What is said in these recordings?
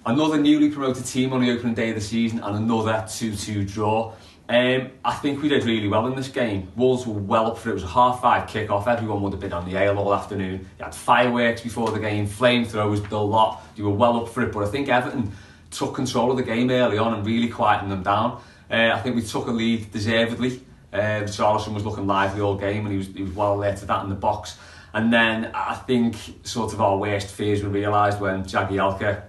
Another newly promoted team on the opening day of the season and another 2-2 draw. I think we did really well in this game. Wolves were well up for it. It was a 5:30 kick-off. Everyone would have been on the ale all afternoon. You had fireworks before the game, flamethrowers, the lot. You were well up for it. But I think Everton took control of the game early on and really quietened them down. I think we took a lead deservedly. Richarlison was looking lively all game and he was well alerted that in the box. And then I think sort of our worst fears were realised when Jagielka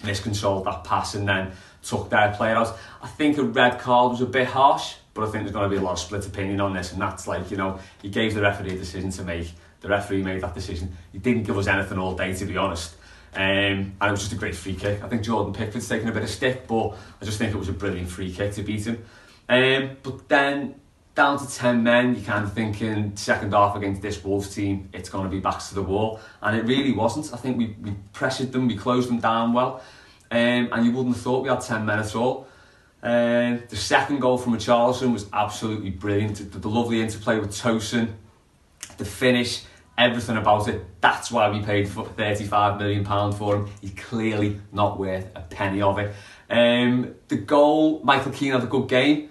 miscontrolled that pass and then took their player out. I think a red card was a bit harsh, but I think there's going to be a lot of split opinion on this, and that's like, you know, he gave the referee a decision to make. The referee made that decision. He didn't give us anything all day, to be honest. And it was just a great free kick. I think Jordan Pickford's taken a bit of stick, but I just think it was a brilliant free kick to beat him. But then down to 10 men, you're kind of thinking second half against this Wolves team, it's going to be backs to the wall. And it really wasn't. I think we pressured them, we closed them down well. And you wouldn't have thought we had 10 men at all. The second goal from Richarlison was absolutely brilliant. The lovely interplay with Tosin, the finish, everything about it. That's why we paid £35 million for him. He's clearly not worth a penny of it. The goal, Michael Keane had a good game,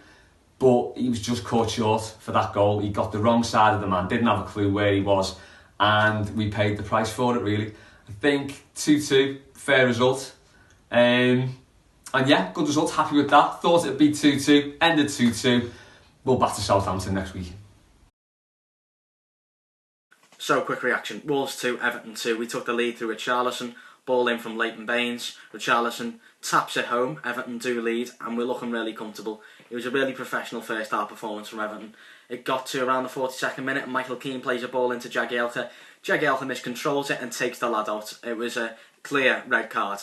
but he was just caught short for that goal. He got the wrong side of the man, didn't have a clue where he was, and we paid the price for it, really. I think 2-2, fair result. And yeah, good result, happy with that. Thought it'd be 2-2, ended 2-2. We'll back to Southampton next week. So, quick reaction. Wolves 2, Everton 2. We took the lead through Richarlison. Ball in from Leighton Baines. Richarlison taps it home. Everton do lead, and we're looking really comfortable. It was a really professional first half performance from Everton. It got to around the 42nd minute, and Michael Keane plays a ball into Jagielka. Jagielka miscontrols it and takes the lad out. It was a clear red card.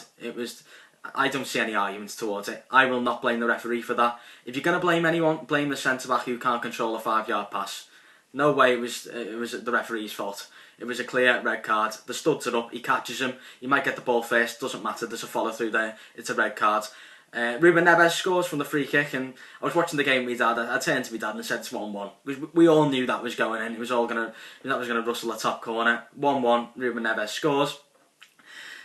I don't see any arguments towards it. I will not blame the referee for that. If you're going to blame anyone, blame the centre-back who can't control a 5-yard pass. No way it was the referee's fault. It was a clear red card. The studs are up, he catches him, he might get the ball first, doesn't matter, there's a follow through there, it's a red card. Ruben Neves scores from the free kick, and I was watching the game with my dad. I turned to my dad and said it's 1-1. We all knew that was going in, that was going to rustle the top corner. 1-1, Ruben Neves scores.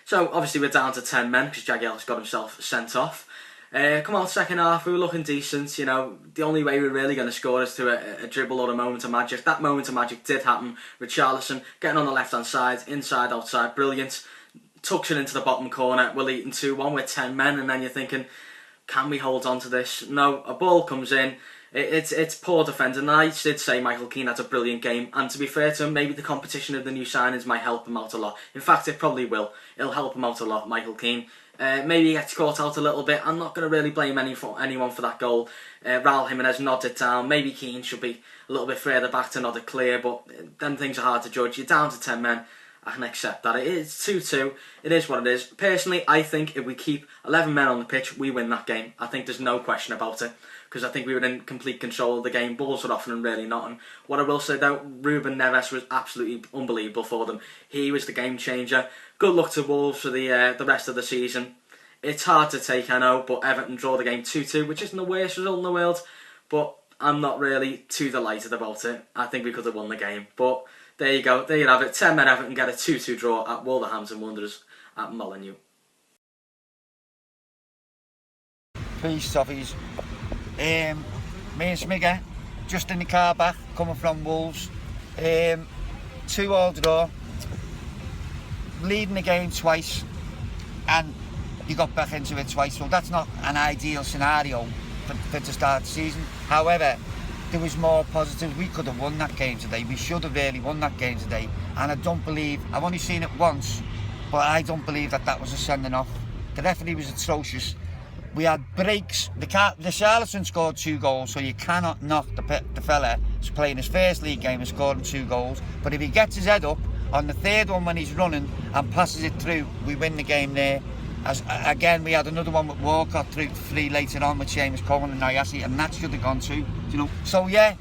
So obviously we're down to 10 men because Jagielka's got himself sent off. Come on, second half, we were looking decent, you know. The only way we're really going to score is through a dribble or a moment of magic. That moment of magic did happen. Richarlison getting on the left-hand side, inside, outside, brilliant. Tucks it into the bottom corner. We're leading 2-1 with 10 men, and then you're thinking, can we hold on to this? No, a ball comes in. It's poor defending. And I did say Michael Keane had a brilliant game, and to be fair to him, maybe the competition of the new signings might help him out a lot. In fact, it probably will. It'll help him out a lot, Michael Keane. Maybe he gets caught out a little bit. I'm not going to really blame anyone for that goal. Raul Jimenez nods it down. Maybe Keane should be a little bit further back to nod it clear, but then things are hard to judge. You're down to 10 men. I can accept that. It's 2-2. It is what it is. Personally, I think if we keep 11 men on the pitch, we win that game. I think there's no question about it, because I think we were in complete control of the game. Balls were often and really not. And what I will say though, Ruben Neves was absolutely unbelievable for them. He was the game changer. Good luck to Wolves for the rest of the season. It's hard to take, I know, but Everton draw the game 2-2, which isn't the worst result in the world, but I'm not really too delighted about it. I think we could have won the game, but there you go, there you have it. 10 men Everton get a 2-2 draw at Wolverhampton Wanderers at Molineux. Peace, Toffies. Me and Smigger, just in the car back, coming from Wolves. 2-2 draw. Leading the game twice, and you got back into it twice. Well, that's not an ideal scenario for to start the season. However, there was more positives. We could have won that game today. We should have really won that game today. And I don't believe, I've only seen it once, but I don't believe that was a sending off. The referee was atrocious. We had breaks. The Richarlison scored 2 goals, so you cannot knock the fella who's playing his first league game and scoring 2 goals. But if he gets his head up on the third one when he's running and passes it through, we win the game there. Again, we had another one with Walcott through 3 later on with Seamus Cohen and Nyasi, and that should have gone too, you know. So yeah,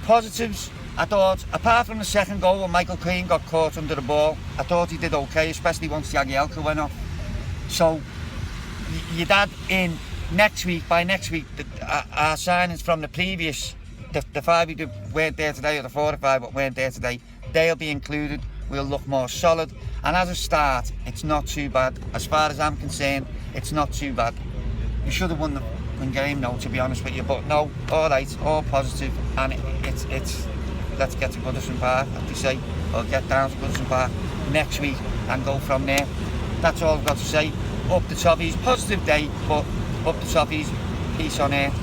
positives. I thought, apart from the second goal when Michael Keane got caught under the ball, I thought he did okay, especially once Jagielka went off. So you'd add in by next week, our signings from the previous, the 5 who weren't there today, or the 4 or 5 that weren't there today, they'll be included. We'll look more solid, and as a start, it's not too bad. As far as I'm concerned, it's not too bad. You should have won the game now, to be honest with you, but no, all right, all positive, and it's let's get to Goodison Park, as they say, or get down to Goodison Park next week and go from there. That's all I've got to say. Up the Toffees, positive day, but up the Toffees, peace on earth.